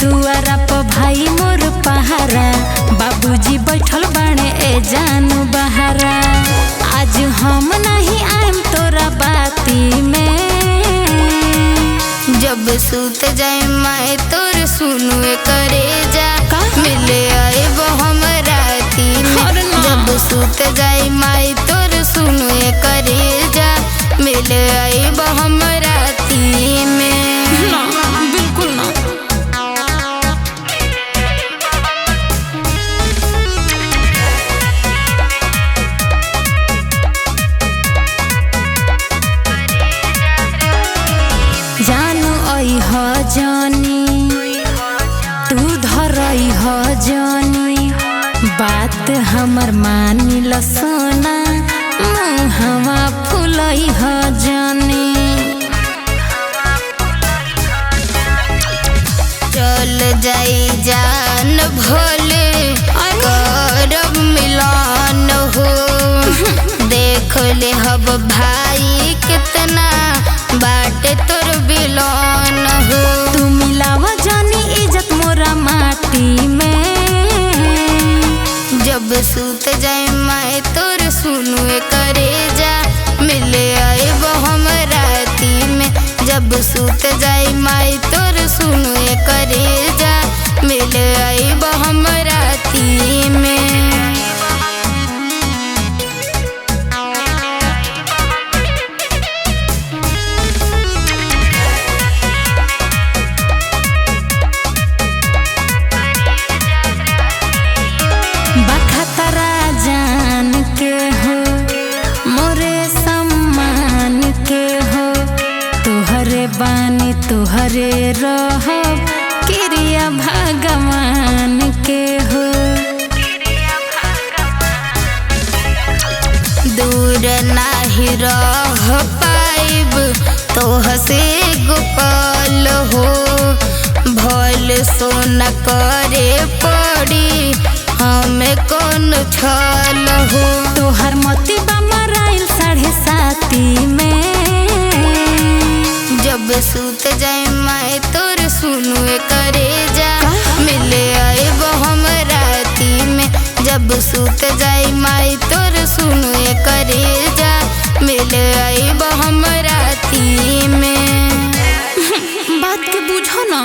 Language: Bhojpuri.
दुआरा पर भाई मोर पहारा, बाबूजी बैठल बाणे ए जानू बहारा। आज हम नहीं आएम तोरा बाती में, जब सूत जाए माए तोर सुनुए करे जा, मिले आए वो हम राती में। जब सूत जाए माए तोर सुनुए करे जा, मिले आए वो हम राती में। बिल्कुल ना। जानू आई ह जानी तू धरई ह जानी, बात हमर मानी ल सोना, मुहवा फुलई ह जानी। चल जाई जान भोले करब मिलन हो, देख ले हब भाई कितना बाटे तोर बिलन हो। तू मिलावा जानी इज्जत मोरा माटी में, जब सूत जाए माए तोर सुनुए करे जा, मिले आए वो हम राती में। जब सूत जाए माए तोर सुनुए करे जा, मिले आए वो हम राती में। बखतरा जान के हो मोरे सम्मान के हो, तुहरे बानी तुहरे रहब क्रिया भगवान के हो। दूर नाही रह पाइब तोह से गोपाल हो, भल सोना करे पड़ी हमें कौन छल हो। तोहर मोती मराइल 7:30 में, जब सूत जाए माए तोर सुनुए करे जा, मिले आए वो हम राती में। जब सूत जाए माए तोर सुनुए करे जा, मिले आए वो हम राती में। बात के बुझो ना।